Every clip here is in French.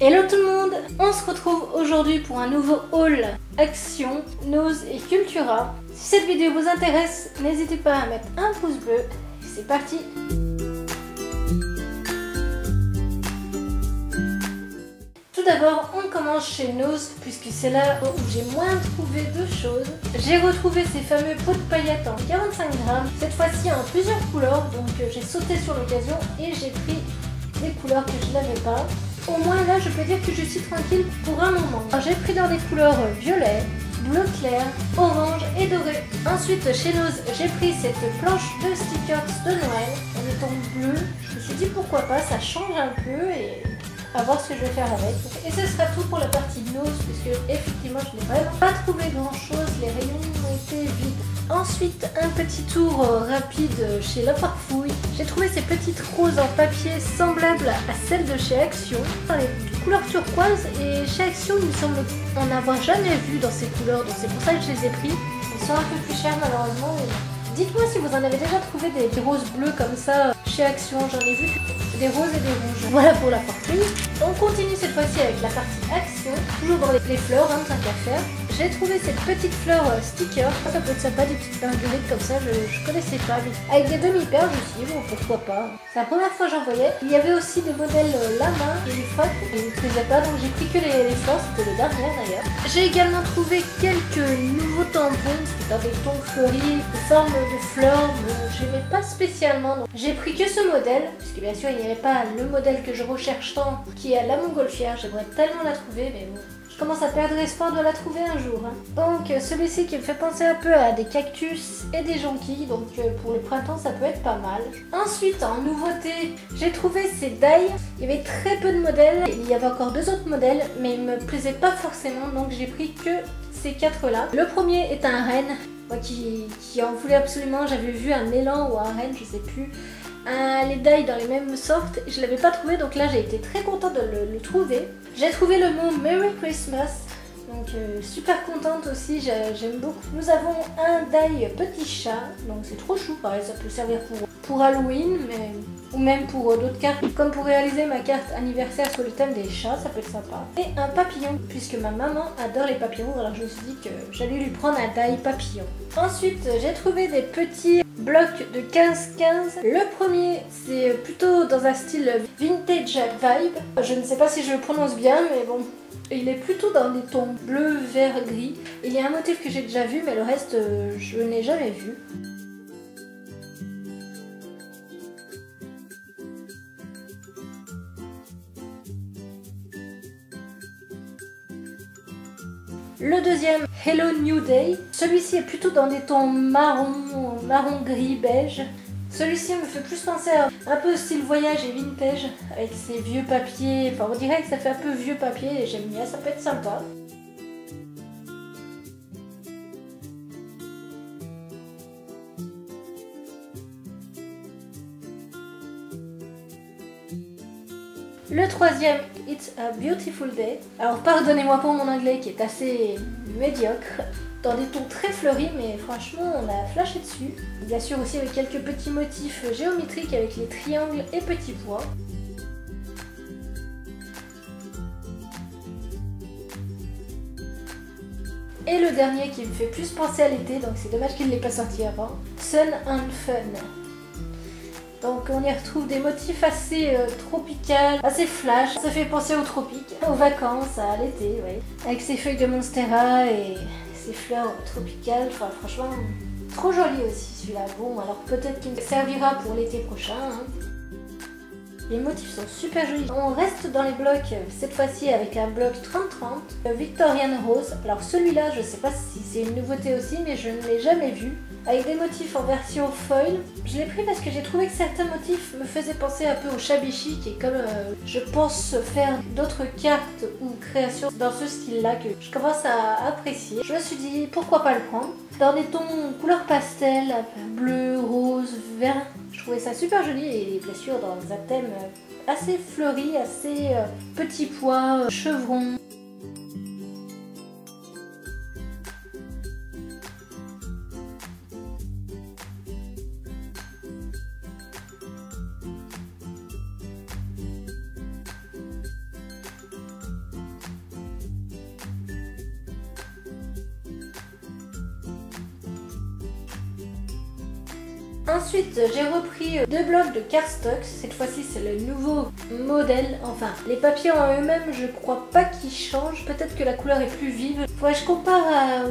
Hello tout le monde, on se retrouve aujourd'hui pour un nouveau haul Action, Nose et Cultura. Si cette vidéo vous intéresse, n'hésitez pas à mettre un pouce bleu. C'est parti! Tout d'abord, on commence chez Nose puisque c'est là où j'ai moins trouvé de choses. J'ai retrouvé ces fameux pots de paillettes en 45 grammes, cette fois-ci en plusieurs couleurs, donc j'ai sauté sur l'occasion et j'ai pris des couleurs que je n'avais pas. Au moins là, je peux dire que je suis tranquille pour un moment. J'ai pris dans des couleurs violet, bleu clair, orange et doré. Ensuite, chez Nose, j'ai pris cette planche de stickers de Noël en étant bleu. Je me suis dit pourquoi pas, ça change un peu et à voir ce que je vais faire avec. Et ce sera tout pour la partie Nose puisque effectivement, je n'ai vraiment pas trouvé grand chose. Les rayons ont été vides. Ensuite, un petit tour rapide chez La Farfouille. J'ai trouvé ces petites roses en papier semblables à celles de chez Action, dans les couleurs turquoise. Et chez Action, il me semble en avoir jamais vu dans ces couleurs, donc c'est pour ça que je les ai pris. Ils sont un peu plus chers malheureusement. Dites-moi si vous en avez déjà trouvé des roses bleues comme ça chez Action. J'en ai vu des roses et des rouges. Voilà pour La Farfouille. On continue cette fois-ci avec la partie Action, toujours dans les fleurs, hein, tant qu'à faire. J'ai trouvé cette petite fleur sticker, ça peut être sympa, des petites marguerites comme ça, je connaissais pas, mais avec des demi-perles aussi, bon pourquoi pas. C'est la première fois que j'en voyais. Il y avait aussi des modèles Lama et les Fat, je ne faisais pas, donc j'ai pris que les fleurs, c'était les dernières d'ailleurs. J'ai également trouvé quelques nouveaux tampons, c'était dans des tons fleuris, de forme de fleurs, mais j'aimais pas spécialement. Donc j'ai pris que ce modèle, puisque bien sûr il n'y avait pas le modèle que je recherche tant, qui est la montgolfière, j'aimerais tellement la trouver, mais bon. Je commence à perdre espoir de la trouver un jour. Hein. Donc celui-ci qui me fait penser un peu à des cactus et des jonquilles. Donc pour le printemps ça peut être pas mal. Ensuite en nouveauté, j'ai trouvé ces die. Il y avait très peu de modèles. Il y avait encore deux autres modèles mais ils me plaisaient pas forcément. Donc j'ai pris que ces quatre là. Le premier est un renne. Moi qui en voulais absolument. J'avais vu un élan ou un renne, je sais plus. Les die dans les mêmes sortes, je l'avais pas trouvé donc là j'ai été très contente de le trouver. J'ai trouvé le mot Merry Christmas, donc super contente aussi, j'aime beaucoup. Nous avons un die petit chat, donc c'est trop chou, pareil ça peut servir pour Halloween mais, ou même pour d'autres cartes, comme pour réaliser ma carte anniversaire sur le thème des chats, ça peut être sympa. Et un papillon, puisque ma maman adore les papillons, alors je me suis dit que j'allais lui prendre un die papillon. Ensuite j'ai trouvé des petits blocs de 15-15. Le premier, c'est plutôt dans un style vintage vibe. Je ne sais pas si je le prononce bien, mais bon, il est plutôt dans des tons bleu, vert, gris. Il y a un motif que j'ai déjà vu, mais le reste, je n'ai jamais vu. Le deuxième, Hello New Day. Celui-ci est plutôt dans des tons marron, gris, beige. Celui-ci me fait plus penser à un peu style voyage et vintage, avec ces vieux papiers. Enfin, on dirait que ça fait un peu vieux papier et j'aime bien, ça peut être sympa. Le troisième, It's a Beautiful Day. Alors pardonnez-moi pour mon anglais qui est assez médiocre, dans des tons très fleuris, mais franchement on a flashé dessus. Bien sûr aussi avec quelques petits motifs géométriques avec les triangles et petits pois. Et le dernier qui me fait plus penser à l'été, donc c'est dommage qu'il ne l'ait pas sorti avant, Sun and Fun. Donc on y retrouve des motifs assez tropicaux, assez flash. Ça fait penser aux tropiques, aux vacances, à l'été, oui. Avec ces feuilles de monstera et ces fleurs tropicales. Enfin franchement, trop joli aussi celui-là. Bon, alors peut-être qu'il me servira pour l'été prochain. Hein. Les motifs sont super jolis. On reste dans les blocs, cette fois-ci avec un bloc 30-30, Victorian Rose. Alors celui-là, je ne sais pas si c'est une nouveauté aussi, mais je ne l'ai jamais vu. Avec des motifs en version foil. Je l'ai pris parce que j'ai trouvé que certains motifs me faisaient penser un peu au Shabishi, qui est comme je pense faire d'autres cartes ou créations dans ce style-là que je commence à apprécier. Je me suis dit pourquoi pas le prendre. Dans des tons couleur pastel, bleu, rose, vert. Je trouvais ça super joli et bien sûr dans un thème assez fleuri, assez petits pois, chevrons. Ensuite, j'ai repris 2 blocs de cardstock. Cette fois-ci, c'est le nouveau modèle. Enfin, les papiers en eux-mêmes, je crois pas qu'ils changent. Peut-être que la couleur est plus vive. Faudrait que je compare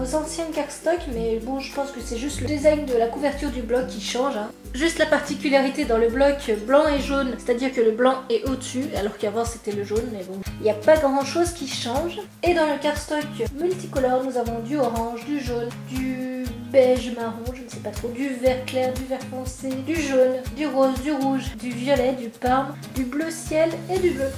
aux anciens cardstock, mais bon, je pense que c'est juste le design de la couverture du bloc qui change. Hein. Juste la particularité dans le bloc blanc et jaune, c'est-à-dire que le blanc est au-dessus, alors qu'avant c'était le jaune, mais bon, il n'y a pas grand-chose qui change. Et dans le cardstock multicolore, nous avons du orange, du jaune, du beige marron, je ne sais pas trop, du vert clair, du vert foncé, du jaune, du rose, du rouge, du violet, du parme, du bleu ciel et du bleu.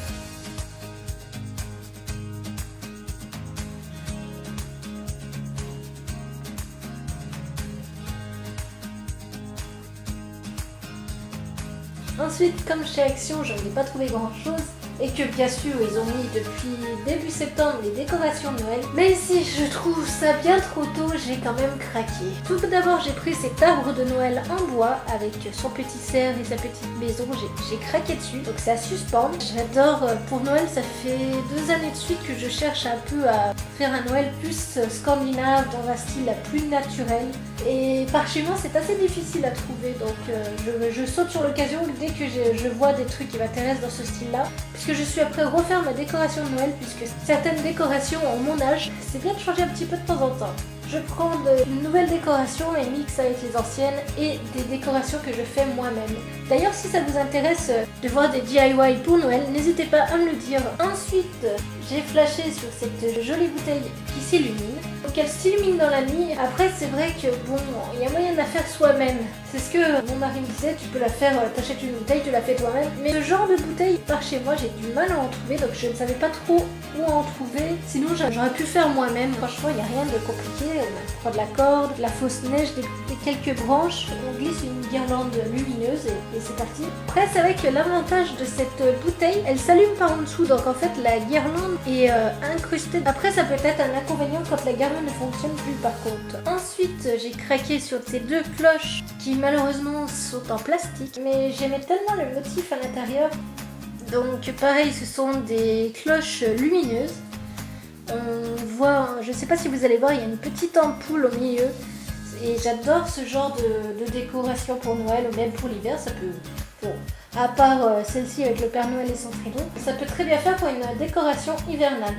Ensuite, comme chez Action, je n'ai pas trouvé grand chose et que bien sûr ils ont mis depuis début septembre les décorations de Noël, mais si je trouve ça bien trop tôt, j'ai quand même craqué. Tout d'abord, j'ai pris cet arbre de Noël en bois avec son petit cerf et sa petite maison, j'ai craqué dessus, donc c'est à suspendre. J'adore, pour Noël, ça fait 2 années de suite que je cherche un peu à faire un Noël plus scandinave, dans un style plus naturel. Et par chez moi, c'est assez difficile à trouver, donc je saute sur l'occasion dès que je vois des trucs qui m'intéressent dans ce style-là. Puisque je suis après refaire ma décoration de Noël, puisque certaines décorations ont mon âge, c'est bien de changer un petit peu de temps en temps. Je prends une nouvelle décoration et mixe avec les anciennes et des décorations que je fais moi-même. D'ailleurs, si ça vous intéresse de voir des DIY pour Noël, n'hésitez pas à me le dire. Ensuite, j'ai flashé sur cette jolie bouteille qui s'illumine. Donc elle s'illumine dans la nuit. Après, c'est vrai que bon, il y a moyen de la faire soi-même. C'est ce que mon mari me disait, tu peux la faire, t'achètes une bouteille, tu la fais toi-même. Mais ce genre de bouteille, par chez moi, j'ai du mal à en trouver, donc je ne savais pas trop où en trouver. Sinon, j'aurais pu faire moi-même. Franchement, il n'y a rien de compliqué. On prend de la corde, de la fausse neige, des quelques branches, on glisse une guirlande lumineuse et c'est parti. Après, c'est vrai que l'avantage de cette bouteille, elle s'allume par en dessous, donc en fait la guirlande est incrustée. Après, ça peut être un inconvénient quand la guirlande ne fonctionne plus par contre. Ensuite, j'ai craqué sur ces 2 cloches qui malheureusement sont en plastique, mais j'aimais tellement le motif à l'intérieur. Donc pareil, ce sont des cloches lumineuses. On voit, je ne sais pas si vous allez voir, il y a une petite ampoule au milieu. Et j'adore ce genre de décoration pour Noël ou même pour l'hiver. Ça peut, bon, à part celle-ci avec le Père Noël et son trident, ça peut très bien faire pour une décoration hivernale.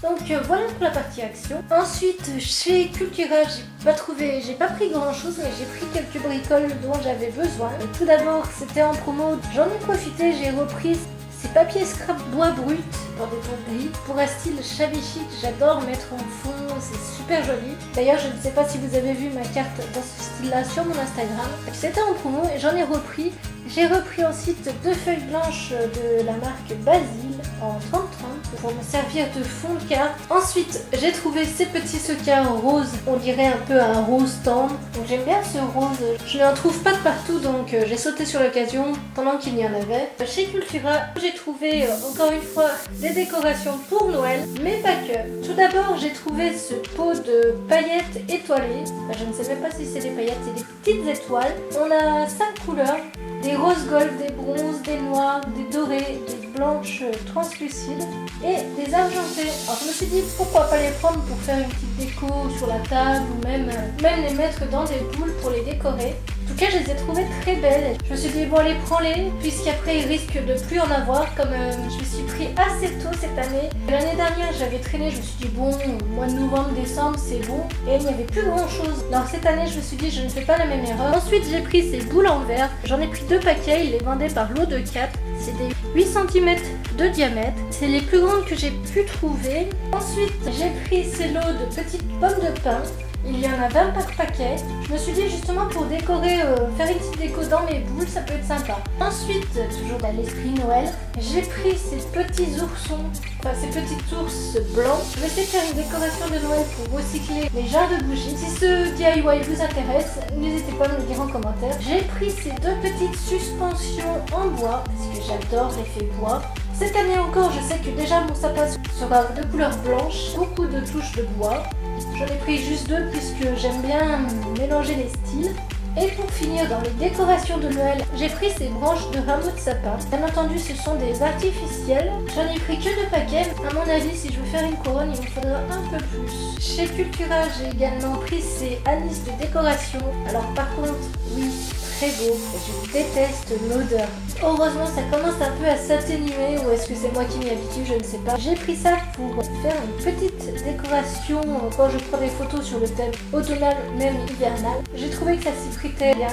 Donc voilà pour la partie action. Ensuite, chez Cultura, j'ai pas pris grand chose, mais j'ai pris quelques bricoles dont j'avais besoin. Tout d'abord, c'était en promo, j'en ai profité, j'ai repris ces papiers scrap bois brut dans des tons gris pour un style shabby chic. J'adore mettre en fond, c'est super joli. D'ailleurs, je ne sais pas si vous avez vu ma carte dans ce style-là sur mon Instagram. C'était en promo et j'en ai repris. J'ai repris ensuite 2 feuilles blanches de la marque Basile en 30-30 pour me servir de fond de carte. Ensuite, j'ai trouvé ces petits sequins roses, on dirait un peu un rose tendre. Donc j'aime bien ce rose. Je n'en trouve pas de partout, donc j'ai sauté sur l'occasion pendant qu'il y en avait. Chez Cultura, j'ai trouvé encore une fois des décorations pour Noël, mais pas que. Tout d'abord, j'ai trouvé ce pot de paillettes étoilées. Je ne sais même pas si c'est des paillettes, c'est des petites étoiles. On a 5 couleurs. Des roses gold, des bronzes, des noirs, des dorés, des blanches translucides et des argentées. Alors je me suis dit pourquoi pas les prendre pour faire une petite déco sur la table ou même les mettre dans des boules pour les décorer. En tout cas, je les ai trouvées très belles. Je me suis dit bon, allez, prends-les, puisqu'après il risque de plus en avoir, comme je me suis pris assez tôt cette année. L'année dernière, j'avais traîné, je me suis dit bon, mois de novembre, décembre, c'est bon, et il n'y avait plus grand-chose. Alors cette année, je me suis dit je ne fais pas la même erreur. Ensuite, j'ai pris ces boules en verre. J'en ai pris 2 paquets, ils les vendaient par lot de 4. C'est des 8 cm de diamètre. C'est les plus grandes que j'ai pu trouver. Ensuite, j'ai pris ces lots de petites pommes de pin. Il y en a 20 par paquet. Je me suis dit justement pour décorer, faire une petite déco dans mes boules, ça peut être sympa. Ensuite, toujours dans l'esprit Noël, j'ai pris ces petits oursons, enfin ces petits ours blancs. Je vais essayer de faire une décoration de Noël pour recycler mes jarres de bougies. Si ce DIY vous intéresse, n'hésitez pas à me le dire en commentaire. J'ai pris ces 2 petites suspensions en bois, parce que j'adore l'effet bois. Cette année encore, je sais que déjà mon sapin sera de couleur blanche, beaucoup de touches de bois. J'en ai pris juste 2 puisque j'aime bien mélanger les styles. Et pour finir, dans les décorations de Noël, j'ai pris ces branches de rameaux de sapin. Bien entendu, ce sont des artificiels. J'en ai pris que 2 paquets. À mon avis, si je veux faire une couronne, il me faudra un peu plus. Chez Cultura, j'ai également pris ces anis de décoration. Alors par contre, oui, très beau. Je déteste l'odeur. Heureusement, ça commence un peu à s'atténuer, ou est-ce que c'est moi qui m'y habitue, je ne sais pas. J'ai pris ça pour faire une petite décoration quand je prends des photos sur le thème automnal, même hivernal. J'ai trouvé que ça s'y prêtait bien.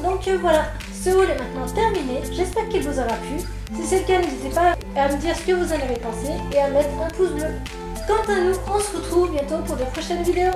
Donc voilà, ce haul est maintenant terminé. J'espère qu'il vous aura plu. Si c'est le cas, n'hésitez pas à me dire ce que vous en avez pensé et à mettre un pouce bleu. Quant à nous, on se retrouve bientôt pour de prochaines vidéos.